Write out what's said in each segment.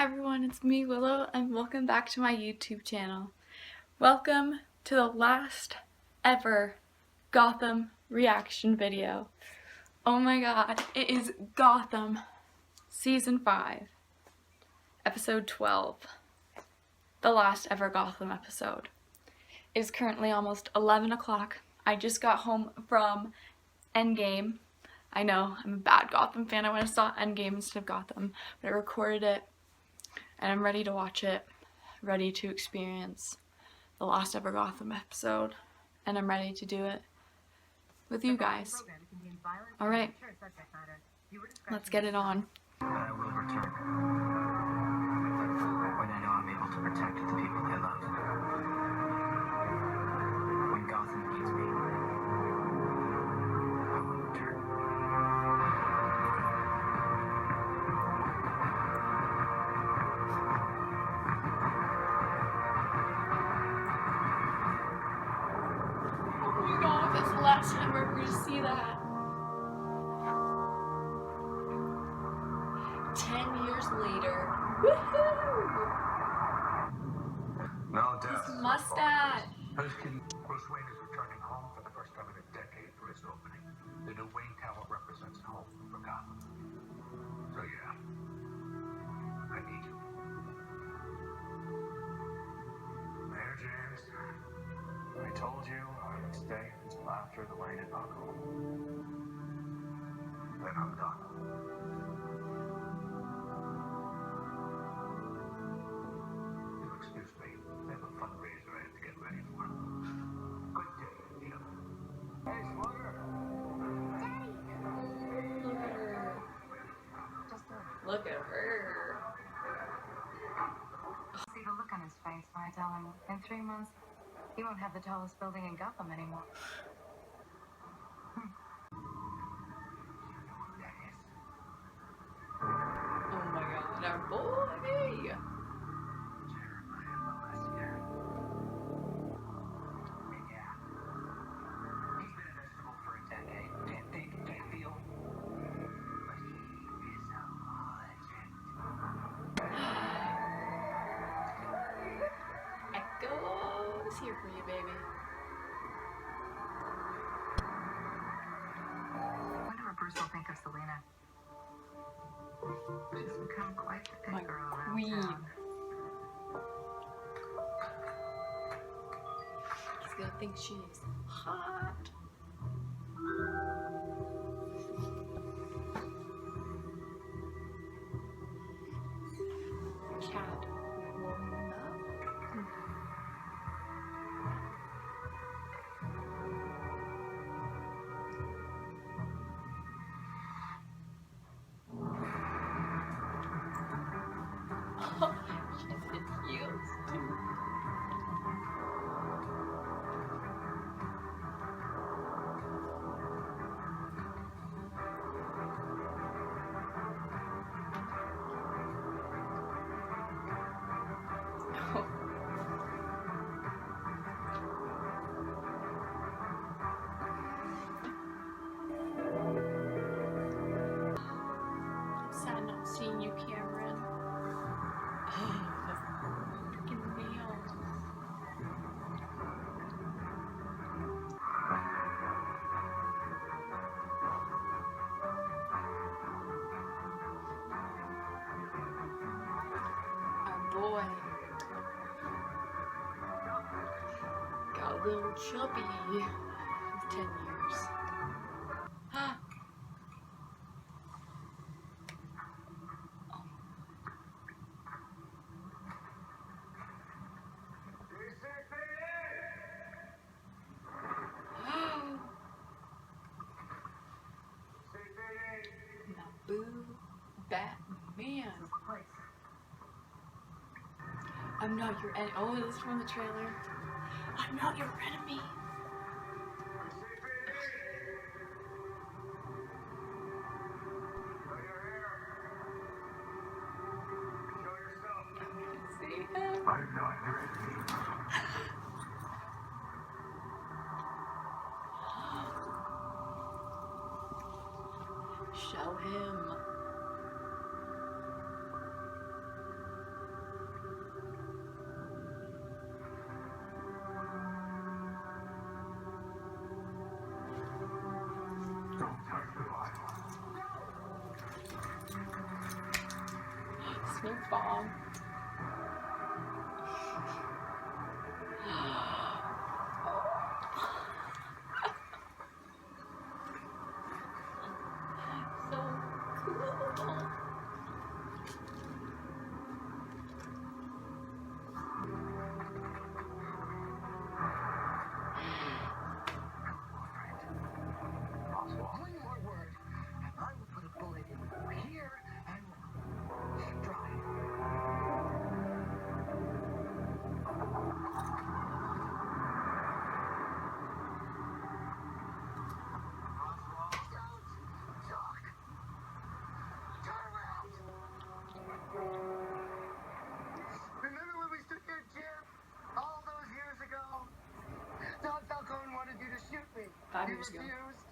Hi everyone, it's me Willow and welcome back to my YouTube channel. Welcome to the last ever Gotham reaction video. Oh my god, it is Gotham Season 5, Episode 12. The last ever Gotham episode. It is currently almost 11 o'clock. I just got home from Endgame. I know, I'm a bad Gotham fan. I went and saw Endgame instead of Gotham, but I recorded it. And I'm ready to watch it, ready to experience the last ever Gotham episode, and I'm ready to do it with you guys. Alright, let's get it on. I will return when I know I'm able to protect the people I love. When Gotham needs me, I will return. Oh my god, that's the last time we're going to see that. 10 years later. Woohoo! No death. His mustache. Bruce Wayne is returning home for the first time in a decade for its opening. The new Wayne Tower represents hope for Gotham. So yeah, I need you. Mayor James, I told you I would stay until after the Wayne debacle. Then I'm done. You'll excuse me. I have a fundraiser I have to get ready for. Good day, Jim. Hey, Slugger. Look at her. See the look on his face when I tell him in 3 months he won't have the tallest building in Gotham anymore. Oh my god, our boy! Echo's here for you, baby. I wonder what Bruce will think of Selena. She's become quite the My big girl around queen. town. He's gonna think she's hot. Cat woman. Oh, she's in heels too. Oh. I'm sad not seeing you, Cameron. Freaking nails. Our boy got a little chubby with 10 years. Ah. Naboo Batman. I'm not your enemy. Oh, this is from the trailer. I'm not your enemy. See him? I'm not your enemy. Show him. smoke bomb. So cool. One more word, and I will put a bullet in you here and now. Drive. Don't talk. Turn around. Remember when we stood here, Jim? All those years ago? Don Falcone wanted you to shoot me. 5 You years ago. refused.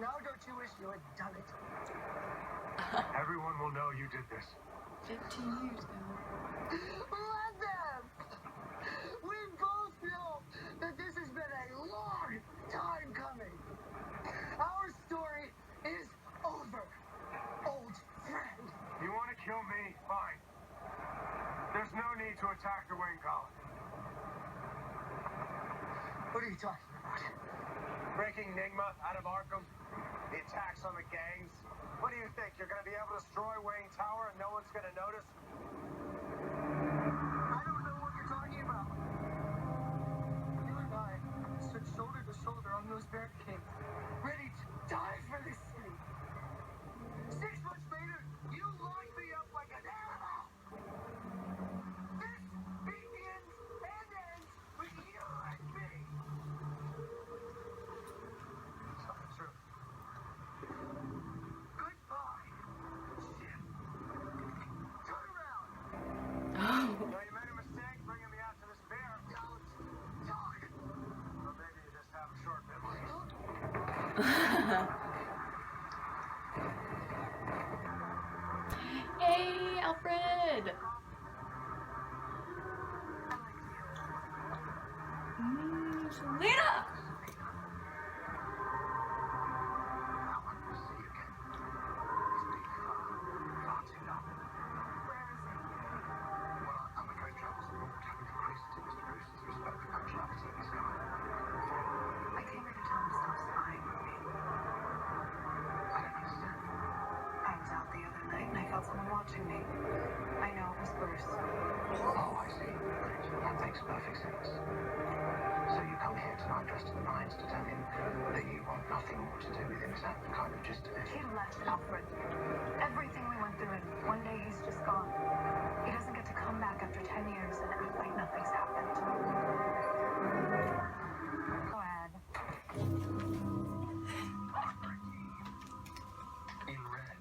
Now don't you wish you had done it? Everyone will know you did this. 15 years ago. Let them! We both know that this has been a long time coming. Our story is over, old friend. You want to kill me? Fine. There's no need to attack the Wayne Colony. What are you talking about? Breaking Enigma out of Arkham? The attacks on the gangs? What do you think? You're going to be able to destroy Wayne Tower and no one's going to notice? I don't know what you're talking about. You and I stood shoulder to shoulder on those barricades, ready to die for this city. 6 months later, you locked me up like an animal. This begins and ends with you and me. Tell the truth. Goodbye, Jim. Turn around. Oh. No, you made a mistake bringing me out to this beer. Don't talk. Or maybe you just have a short memory. Hey, Alfred! Selena! I want to see you again. He's been far too long. Where is he? Well, on the coast travels the north, having increased to Mr. Bruce's respect for punctuality in his car. I came here to tell him to stop spying on me. I don't understand. I was out the other night and I felt someone watching me. I know it was Bruce. Oh, I see. That makes perfect sense. So you come here tonight dressed to the nines to tell him that you want nothing more to do with him. Is that the kind of gist of it? He left Alfred. Everything we went through, and one day he's just gone. He doesn't get to come back after 10 years and act like nothing's happened. Go ahead. In red.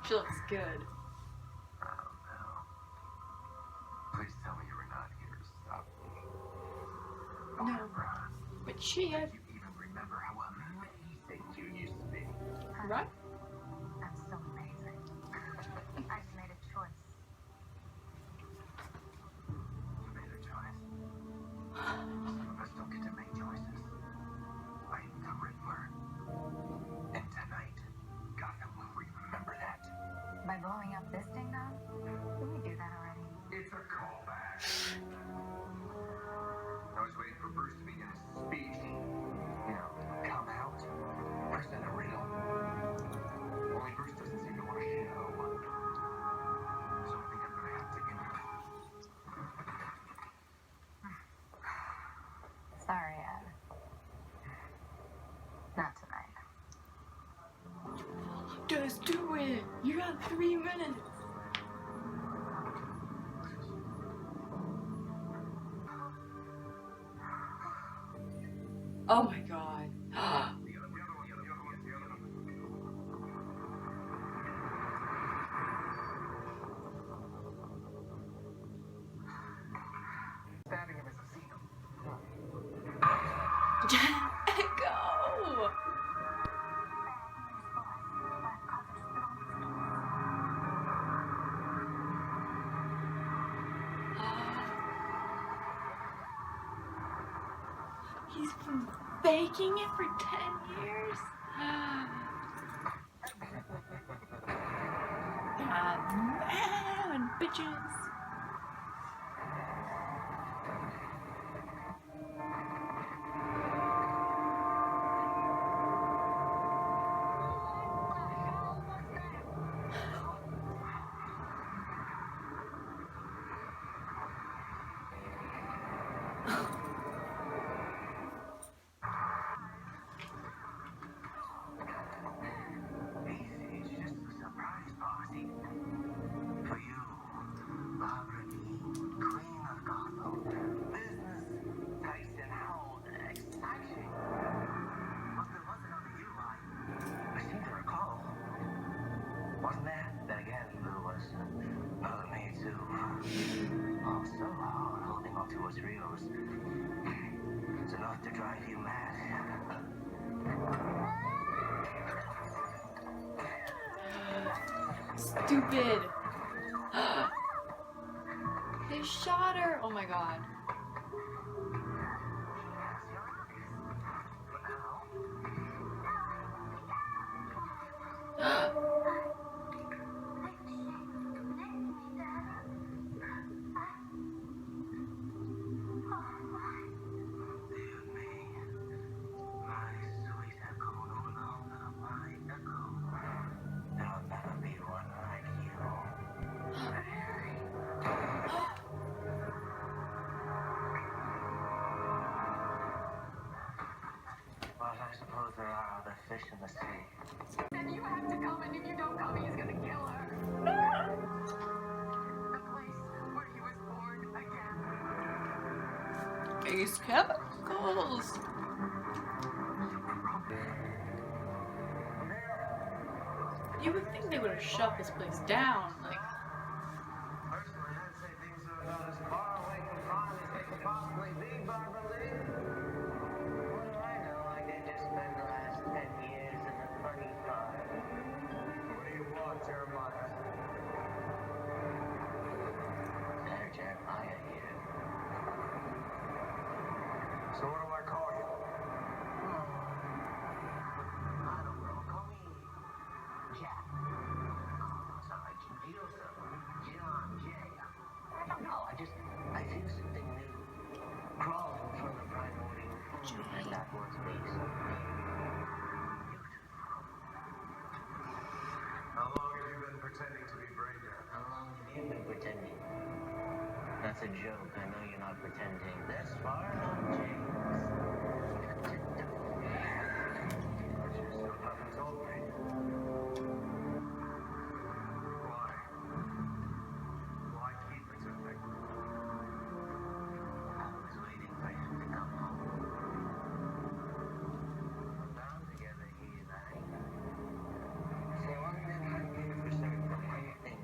She looks good. Oh, no. Please tell me you were not here to stop me. No. Barbara, But she do you even remember how amazing you used to be? right? I'm still amazing. I just made a choice. You made a choice. Some of us don't get to make choices. Like the Riddler. And tonight, Gotham will remember that. By blowing up this thing now? Didn't we do that already? It's a callback. I was waiting for Bruce to begin his speech. You know, come out, present a riddle. Only Bruce doesn't seem to want to show. So I think I'm gonna have to interview. Sorry, Ed. Not tonight. Just do it! You got 3 minutes! Oh my god. Stabbing him as a scene. Go! He's been baking it for 10 years? Batman, bitches. Easy, it's just a surprise party. For you, Barbara Dean, Queen of Gotham. Business, taste and hold, exciting. But there was another you, I seem to recall. Wasn't there? Then again, there was another me, too. Oh, so hard holding on to what's real. It's enough to drive you mad. Stupid. They shot her. Oh my god. But I suppose there are other fish in the sea. Then you have to come, and if you don't come, he's gonna kill her. The place where he was born again. Ace chemicals. You would think they would have shut this place down. Like, Personally, I'd say things are about as far away from crime as they could possibly be, Barbara Lee. What do I know? I did just spend the last 10 years in the funny car. What do you want, Jeremiah? There, Jeremiah here. So what do I call you? I don't know. Call me Jack. So I can feel something. John J. I don't know. I feel something new. Crawling from the primordial ooze that was me. How long have you been pretending to be brain dead? How long have you been pretending? That's a joke. I know you're not pretending. This far, no, James. But you still haven't told me. Why? Why keep pretending? I was waiting for him to come home. We're bound together, he and I. So one thing I knew for certain, the one thing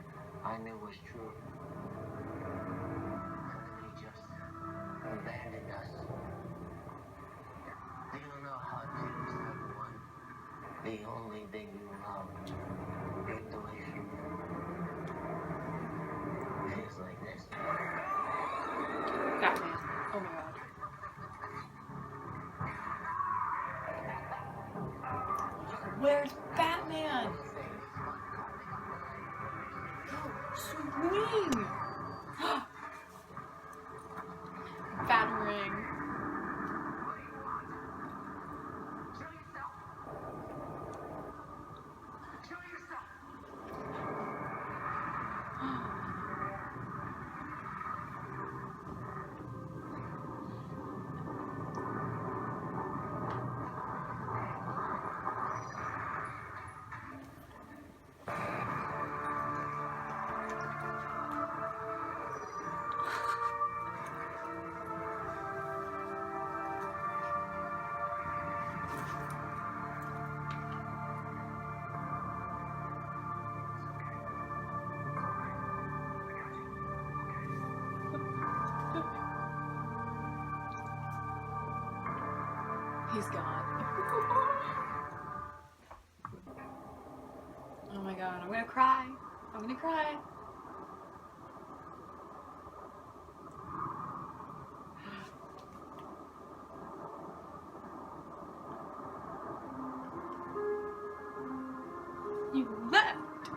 I knew was true. He just abandoned us. Do you know how it feels to have one, the only thing you love, ripped away from you? Feels like this. Batman. Oh my god. Where's Batman? Swing! Battering. Show yourself! Show yourself! He's gone. Oh my god, I'm gonna cry. I'm gonna cry. You left.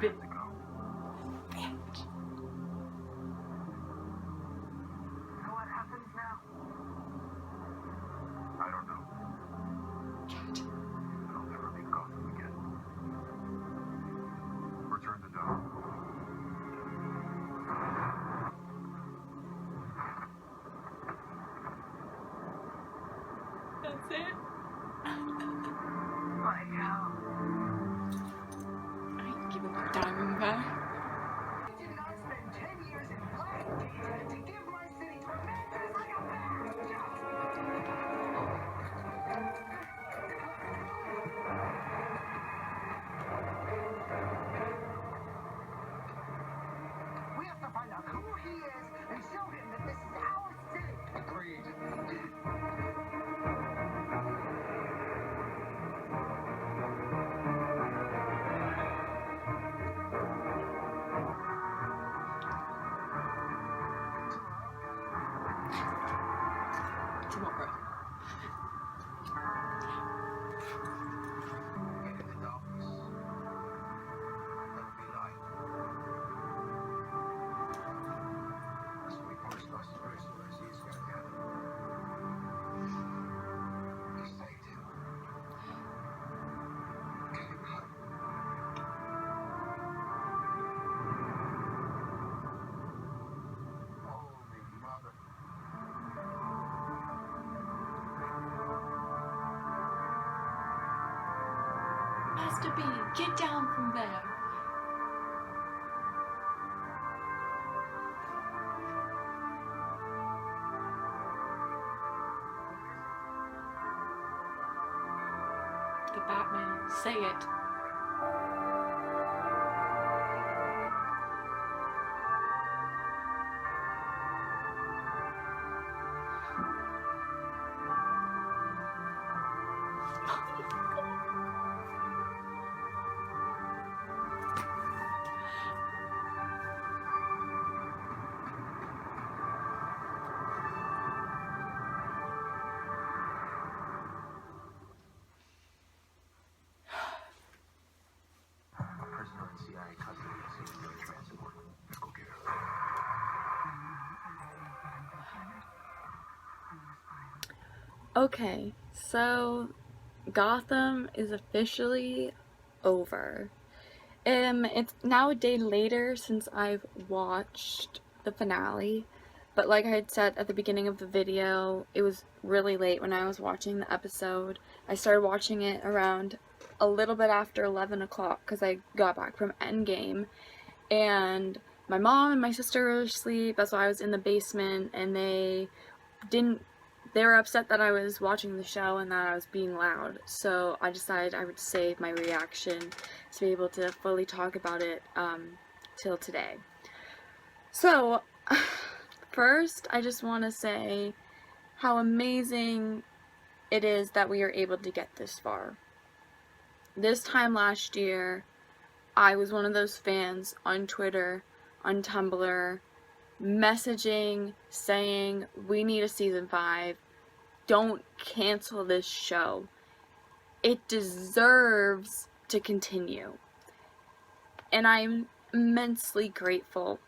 have to go. Bitch. So what happens now? I don't know. But I'll never leave Gotham again. Return the dome. That's it. My cow. I give up the diamond back. Did not spend 10 years in Blackgate to give my city to a man that is like a We have to find out who he is and show him that this is our city. Agreed. Tomorrow. Into the darkness. That'll be light. That's the way most of us as he's gonna get. He saved him. Get him home. Holy mother. Master B, get down from there. The Batman, say it. A prisoner in CIA custody seems to be transit work. Go get her. Okay, so Gotham is officially over. It's now a day later since I've watched the finale, but like I had said at the beginning of the video, it was really late when I was watching the episode. I started watching it around a little bit after 11 o'clock because I got back from Endgame, and my mom and my sister were asleep. That's why I was in the basement, and they were upset that I was watching the show and that I was being loud, so I decided I would save my reaction to be able to fully talk about it till today. So, first, I just want to say how amazing it is that we are able to get this far. This time last year, I was one of those fans on Twitter, on Tumblr, messaging, saying, we need a season 5, don't cancel this show. It deserves to continue. And I'm immensely grateful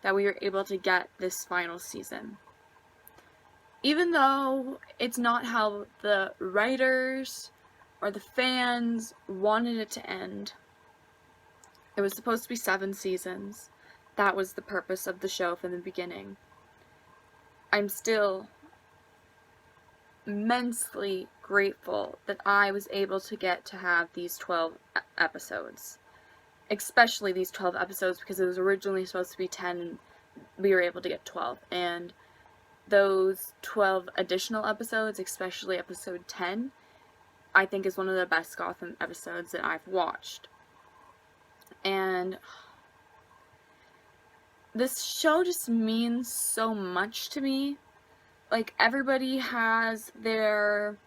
that we were able to get this final season. Even though it's not how the writers or the fans wanted it to end. It was supposed to be 7 seasons. That was the purpose of the show from the beginning. I'm still immensely grateful that I was able to get to have these 12 episodes. Especially these 12 episodes, because it was originally supposed to be 10 and we were able to get 12. And those 12 additional episodes, especially episode 10, I think is one of the best Gotham episodes that I've watched. And this show just means so much to me. Like, everybody has their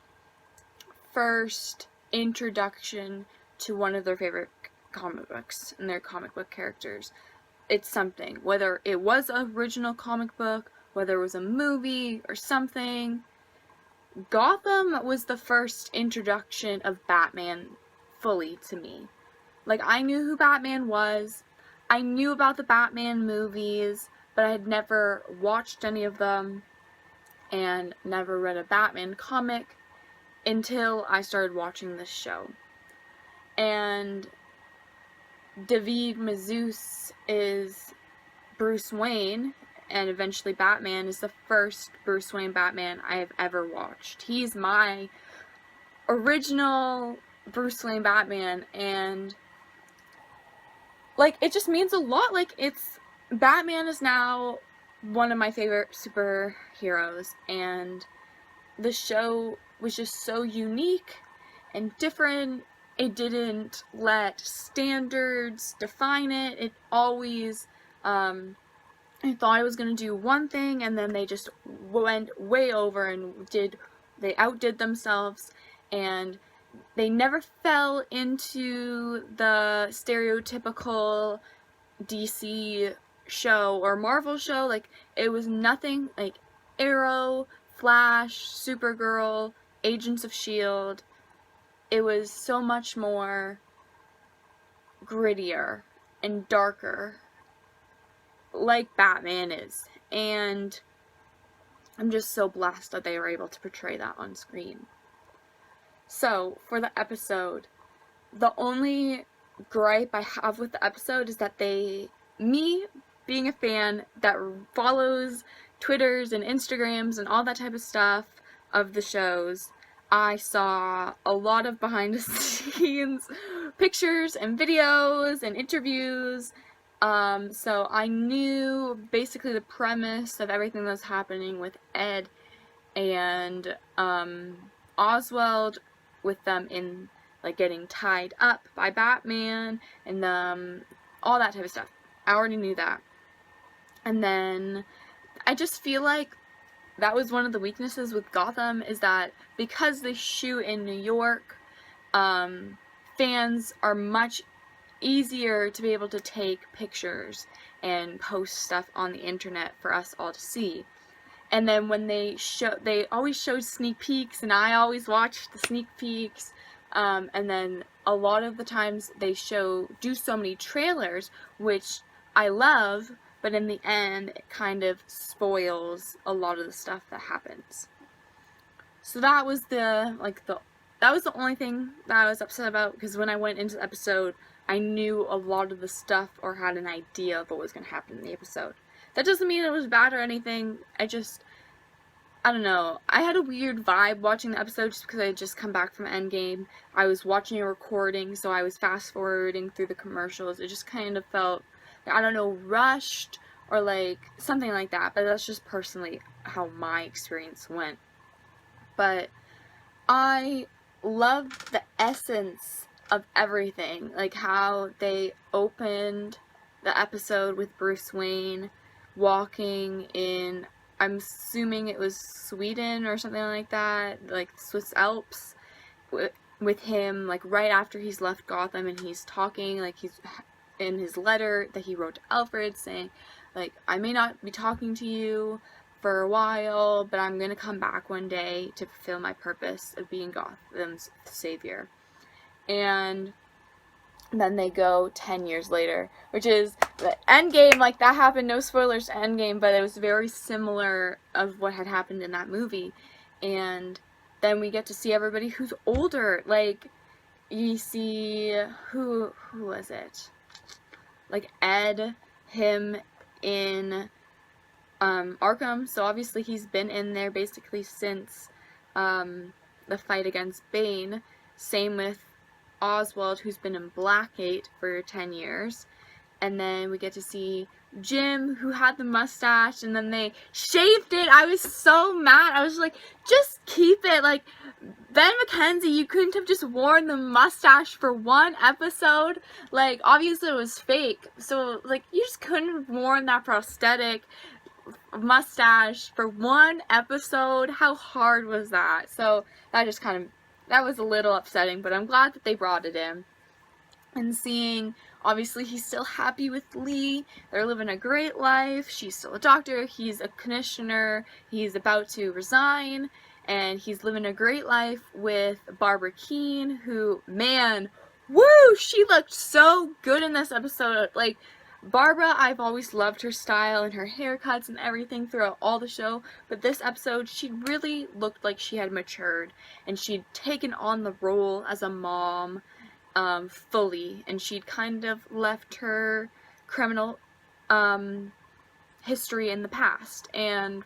first introduction to one of their favorite comic books and their comic book characters. It's something, whether it was an original comic book, whether it was a movie or something. Gotham was the first introduction of Batman fully to me. Like, I knew who Batman was. I knew about the Batman movies, but I had never watched any of them and never read a Batman comic until I started watching this show. And David Mazouz is Bruce Wayne, and eventually Batman is the first Bruce Wayne Batman I have ever watched. He's my original Bruce Wayne Batman, and like, it just means a lot. Like, Batman is now one of my favorite superheroes, and the show was just so unique and different. It didn't let standards define it. It always, I thought I was going to do one thing, and then they just went way over and they outdid themselves, and they never fell into the stereotypical DC show or Marvel show. Like, it was nothing like Arrow, Flash, Supergirl, Agents of S.H.I.E.L.D. It was so much more grittier and darker, like Batman is. And I'm just so blessed that they were able to portray that on screen. So, for the episode, the only gripe I have with the episode is that me being a fan that follows Twitters and Instagrams and all that type of stuff of the shows, I saw a lot of behind the scenes pictures and videos and interviews. So I knew basically the premise of everything that was happening with Ed and Oswald, with them in, like, getting tied up by Batman and all that type of stuff. I already knew that. And then I just feel like that was one of the weaknesses with Gotham, is that because they shoot in New York, fans are much easier to be able to take pictures and post stuff on the internet for us all to see. And then when they always showed sneak peeks, and I always watched the sneak peeks, and then a lot of the times they do so many trailers, which I love, but in the end it kind of spoils a lot of the stuff that happens. So that was the only thing that I was upset about, because when I went into the episode, I knew a lot of the stuff or had an idea of what was going to happen in the episode. That doesn't mean it was bad or anything. I don't know. I had a weird vibe watching the episode just because I had just come back from Endgame. I was watching a recording, so I was fast forwarding through the commercials. It just kind of felt, I don't know, rushed or like something like that. But that's just personally how my experience went. But I loved the essence of everything. Like how they opened the episode with Bruce Wayne walking in, I'm assuming it was Sweden or something like that, like the Swiss Alps, with him, like, right after he's left Gotham, and he's talking, like, he's in his letter that he wrote to Alfred saying, like, I may not be talking to you for a while, but I'm gonna come back one day to fulfill my purpose of being Gotham's savior. And then they go 10 years later, which is the Endgame. Like, that happened, no spoilers to Endgame, but it was very similar of what had happened in that movie. And then we get to see everybody who's older. Like, you see, who was it? Like, Ed, him in Arkham, so obviously he's been in there basically since the fight against Bane. Same with Oswald, who's been in Blackgate for 10 years. And then we get to see Jim, who had the mustache, and then they shaved it. I was so mad. I was like, just keep it. Like, Ben McKenzie, you couldn't have just worn the mustache for one episode. Like, obviously it was fake, so, like, you just couldn't have worn that prosthetic mustache for one episode. How hard was that? So that just kind of, that was a little upsetting, but I'm glad that they brought it in. And seeing, obviously, he's still happy with Lee. They're living a great life. She's still a doctor. He's a commissioner. He's about to resign. And he's living a great life with Barbara Keene, who, man, Woo! She looked so good in this episode. Like, Barbara, I've always loved her style and her haircuts and everything throughout all the show, but this episode, she really looked like she had matured, and she'd taken on the role as a mom fully, and she'd kind of left her criminal history in the past, and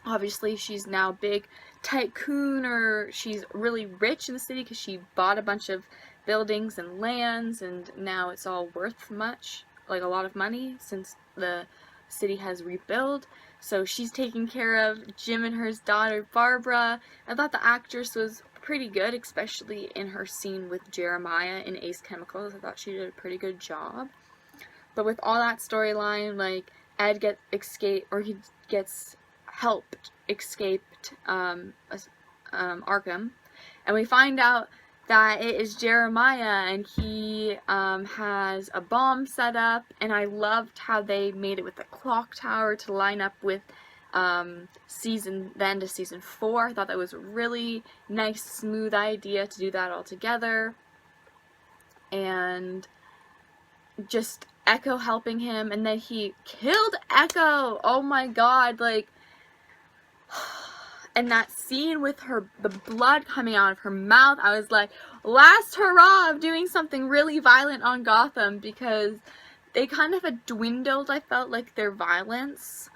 obviously she's now big tycoon, or she's really rich in the city because she bought a bunch of buildings and lands, and now it's all worth much, like a lot of money, since the city has rebuilt. So she's taking care of Jim and her daughter Barbara. I thought the actress was pretty good, especially in her scene with Jeremiah in Ace Chemicals. I thought she did a pretty good job. But with all that storyline, like, Ed he gets helped escaped Arkham, and we find out that it is Jeremiah, and he has a bomb set up, and I loved how they made it with the clock tower to line up with the end of season 4. I thought that was a really nice, smooth idea to do that all together, and just Echo helping him, and then he killed Echo. Oh my god, like, and that scene with the blood coming out of her mouth, I was like, last hurrah of doing something really violent on Gotham, because they kind of had dwindled, I felt like, their violence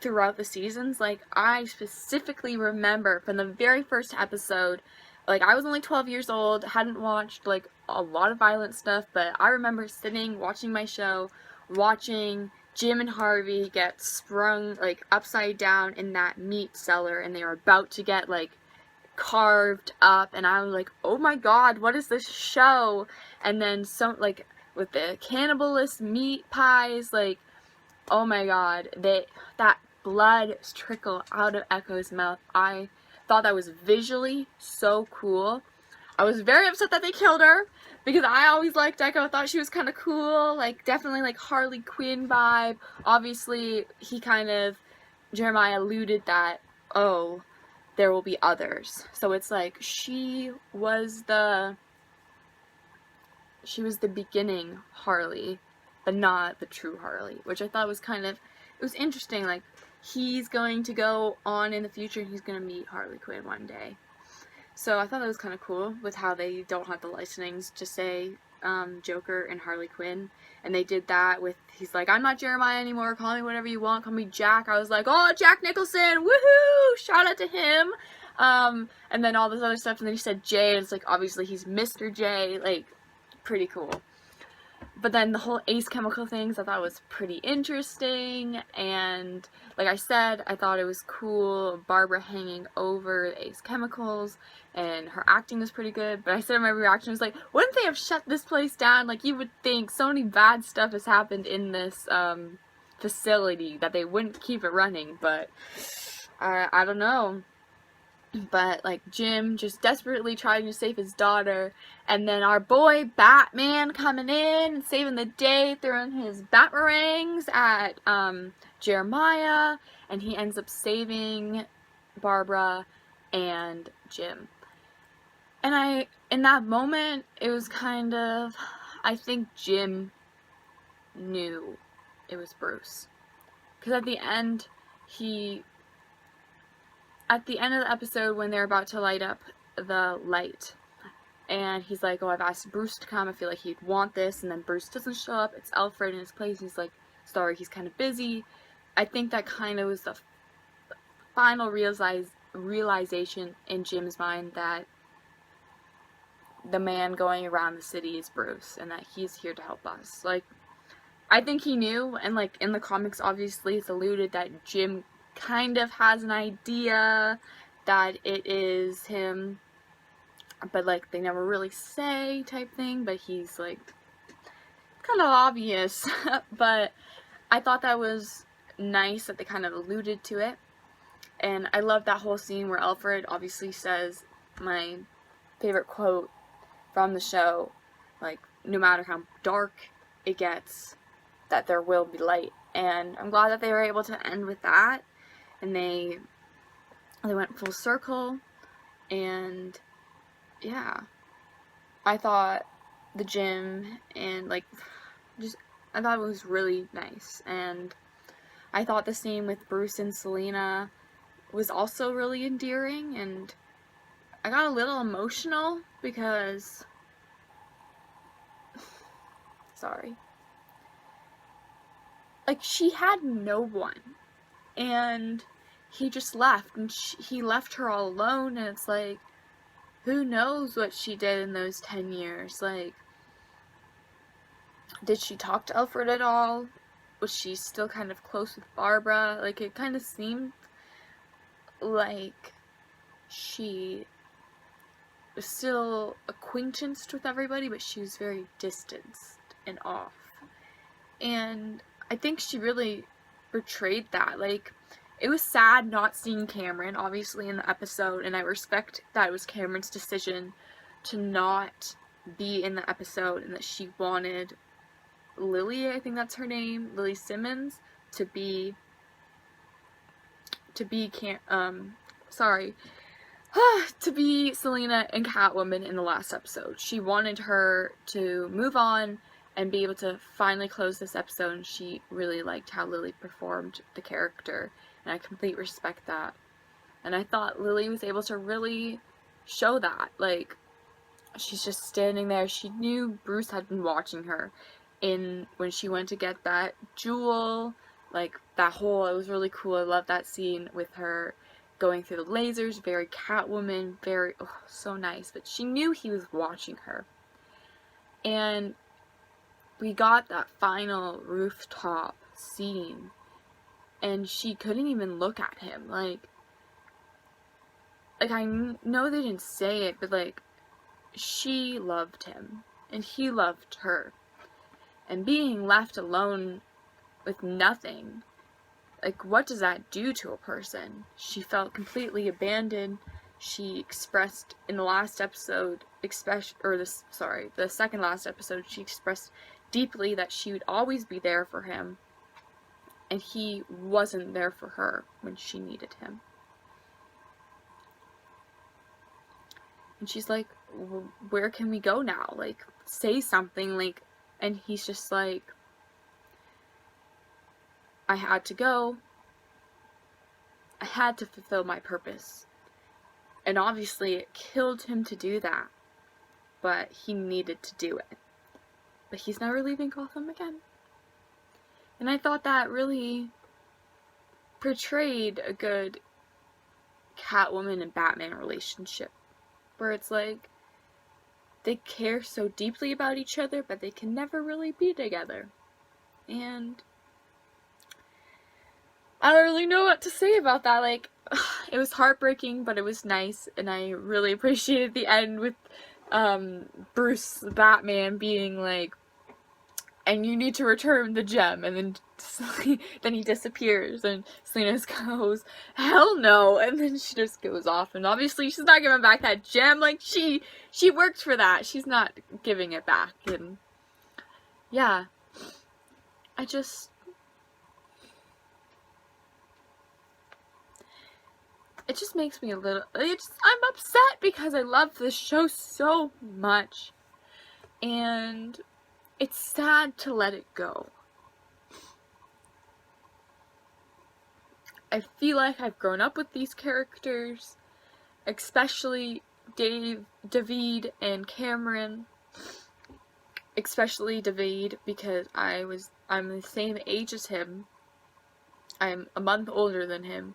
throughout the seasons. Like, I specifically remember from the very first episode, like, I was only 12 years old, hadn't watched, like, a lot of violent stuff, but I remember sitting, watching my show, watching Jim and Harvey get sprung, like, upside down in that meat cellar, and they were about to get, like, carved up, and I was like, oh my god, what is this show? And then some, like, with the cannibalist meat pies, like, oh my god, that blood trickle out of Echo's mouth. I thought that was visually so cool. I was very upset that they killed her, because I always liked Echo. I thought she was kind of cool, like, definitely like Harley Quinn vibe. Obviously, Jeremiah alluded that, oh, there will be others. So it's like, she was the beginning Harley, but not the true Harley, which I thought was it was interesting. Like, he's going to go on in the future, and he's going to meet Harley Quinn one day. So I thought that was kind of cool with how they don't have the licensings to say Joker and Harley Quinn. And they did that with, he's like, I'm not Jeremiah anymore, call me whatever you want, call me Jack. I was like, oh, Jack Nicholson, woohoo, shout out to him. And then all this other stuff, and then he said J, and it's like, obviously he's Mr. J, like, pretty cool. But then the whole Ace Chemical things I thought was pretty interesting, and like I said, I thought it was cool, Barbara hanging over the Ace Chemicals, and her acting was pretty good. But I said in my reaction, I was like, wouldn't they have shut this place down? Like, you would think so many bad stuff has happened in this facility that they wouldn't keep it running, but I don't know. But, like, Jim just desperately trying to save his daughter, and then our boy Batman coming in and saving the day, throwing his batarangs at Jeremiah, and he ends up saving Barbara and Jim. And in that moment, it was I think Jim knew it was Bruce. Because at the end of the episode, when they're about to light up the light, and he's like, oh, I've asked Bruce to come, I feel like he'd want this, and then Bruce doesn't show up, it's Alfred in his place, he's like, sorry, he's kind of busy. I think that kind of was the final realization in Jim's mind that the man going around the city is Bruce, and that he's here to help us. Like, I think he knew, and like, in the comics, obviously, it's alluded that Jim kind of has an idea that it is him, but like, they never really say type thing, but he's like, kind of obvious. But I thought that was nice that they kind of alluded to it, and I love that whole scene where Alfred obviously says my favorite quote from the show, like, no matter how dark it gets, that there will be light. And I'm glad that they were able to end with that, and they went full circle. And yeah, I thought the gym, and like just I thought it was really nice. And I thought the scene with Bruce and Selena was also really endearing, and I got a little emotional because sorry, like she had no one, and he just left, and he left her all alone, and it's like, who knows what she did in those 10 years? Like, did she talk to Alfred at all? Was she still kind of close with Barbara? Like, it kind of seemed like she was still acquaintanced with everybody, but she was very distanced and off. And I think she really portrayed that. Like, it was sad not seeing Cameron, obviously, in the episode, and I respect that it was Cameron's decision to not be in the episode, and that she wanted Lily, I think that's her name, Lily Simmons, to be to be Selena and Catwoman in the last episode. She wanted her to move on and be able to finally close this episode, and she really liked how Lily performed the character, and I completely respect that. And I thought Lily was able to really show that. Like, she's just standing there. She knew Bruce had been watching her when she went to get that jewel. Like, that whole, it was really cool. I love that scene with her going through the lasers, very Catwoman, very, oh, so nice. But she knew he was watching her. And we got that final rooftop scene, and she couldn't even look at him. Like I know they didn't say it, but like, she loved him, and he loved her. And being left alone with nothing, like, what does that do to a person? She felt completely abandoned. She expressed in the last episode, the second last episode, she expressed deeply that she would always be there for him, and he wasn't there for her when she needed him. And she's like, where can we go now? Like, say something, like, and he's just like, I had to go. I had to fulfill my purpose. And obviously it killed him to do that, but he needed to do it. But he's never leaving Gotham again. And I thought that really portrayed a good Catwoman and Batman relationship, where it's like, they care so deeply about each other, but they can never really be together. And I don't really know what to say about that. Like, it was heartbreaking, but it was nice, and I really appreciated the end with Bruce the Batman being like, and you need to return the gem, and then he disappears, and Selena goes, hell no, and then she just goes off, and obviously she's not giving back that gem. Like, she worked for that. She's not giving it back. And yeah, it just makes me a little, I'm upset because I love this show so much, and it's sad to let it go. I feel like I've grown up with these characters, especially David and Cameron, especially David, because I'm the same age as him. I'm a month older than him,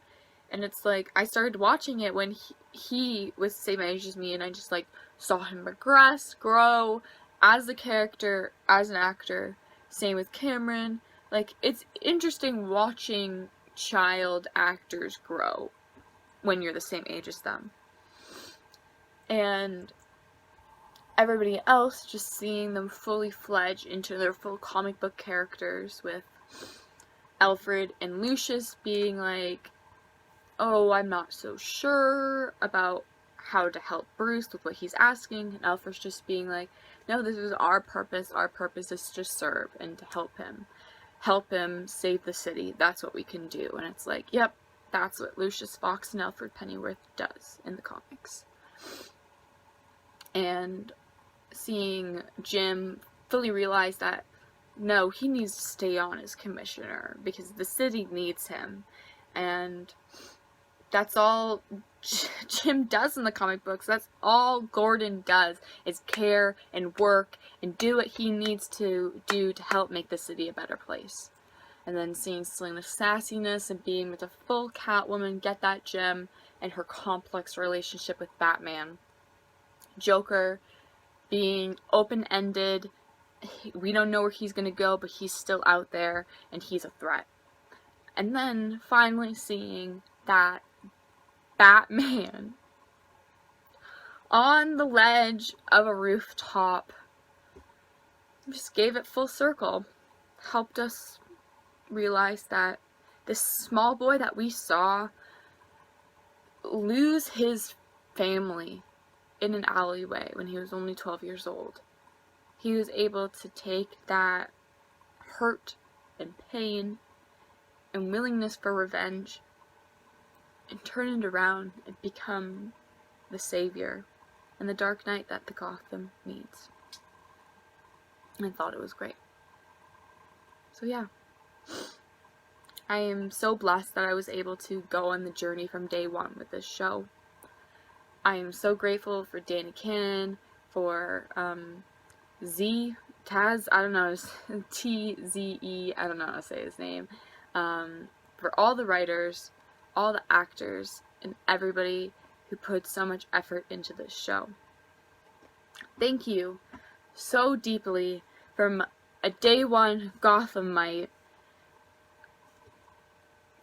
and it's like, I started watching it when he was the same age as me, and I just like saw him progress, grow as a character, as an actor. Same with Cameron. Like, it's interesting watching child actors grow when you're the same age as them. And everybody else, just seeing them fully fledged into their full comic book characters, with Alfred and Lucius being like, oh, I'm not so sure about how to help Bruce with what he's asking, and Alfred's just being like, no, this is our purpose. Our purpose is to serve and to help him save the city. That's what we can do. And it's like, yep, that's what Lucius Fox and Alfred Pennyworth does in the comics. And seeing Jim fully realize that no, he needs to stay on as commissioner because the city needs him, and that's all Jim does in the comic books. That's all Gordon does, is care and work and do what he needs to do to help make the city a better place. And then seeing Selena's sassiness and being with a full Catwoman get that gem, and her complex relationship with Batman. Joker being open-ended. We don't know where he's going to go, but he's still out there, and he's a threat. And then finally seeing that Batman on the ledge of a rooftop just gave it full circle. Helped us realize that this small boy that we saw lose his family in an alleyway when he was only 12 years old, he was able to take that hurt and pain and willingness for revenge and turn it around and become the savior and the Dark Knight that the Gotham needs. And I thought it was great. So yeah, I am so blessed that I was able to go on the journey from day one with this show. I am so grateful for Danny Cannon, for Taz, I don't know, T-Z-E, I don't know how to say his name, for all the writers, all the actors, and everybody who put so much effort into this show. Thank you so deeply from a day one Gothamite.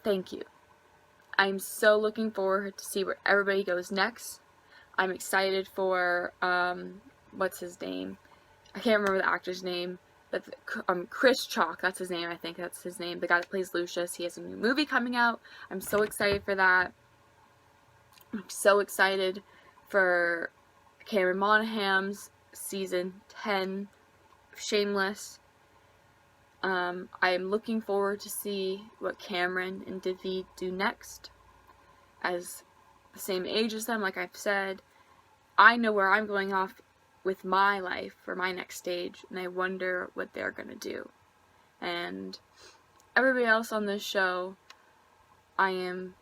Thank you. I'm so looking forward to see where everybody goes next. I'm excited for, what's his name? I can't remember the actor's name, but Chris Chalk, that's his name, I think that's his name, the guy that plays Lucius. He has a new movie coming out. I'm so excited for that. I'm so excited for Cameron Monaghan's season 10 of Shameless. I am looking forward to see what Cameron and David do next. As the same age as them, like I've said, I know where I'm going off with my life for my next stage, and I wonder what they're gonna do. And everybody else on this show, I am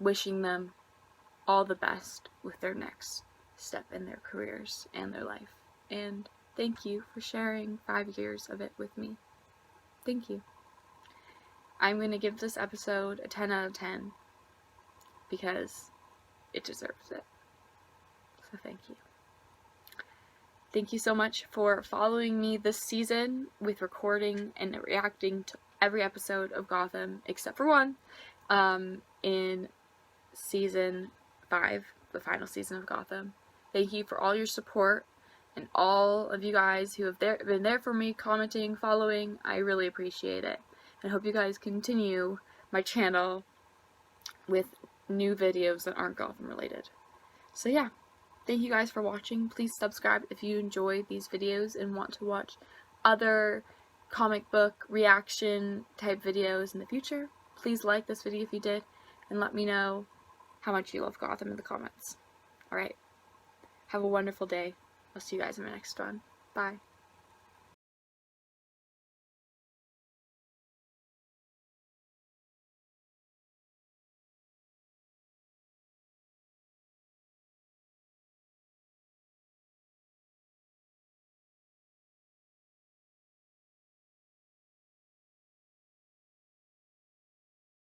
wishing them all the best with their next step in their careers and their life. And thank you for sharing 5 years of it with me. Thank you. I'm gonna give this episode a 10 out of 10 because it deserves it. So thank you. Thank you so much for following me this season with recording and reacting to every episode of Gotham except for one in season 5, the final season of Gotham. Thank you for all your support and all of you guys who have been there for me, commenting, following. I really appreciate it. And I hope you guys continue my channel with new videos that aren't Gotham related. So yeah. Thank you guys for watching. Please subscribe if you enjoy these videos and want to watch other comic book reaction type videos in the future. Please like this video if you did, and let me know how much you love Gotham in the comments. Alright, have a wonderful day. I'll see you guys in my next one. Bye.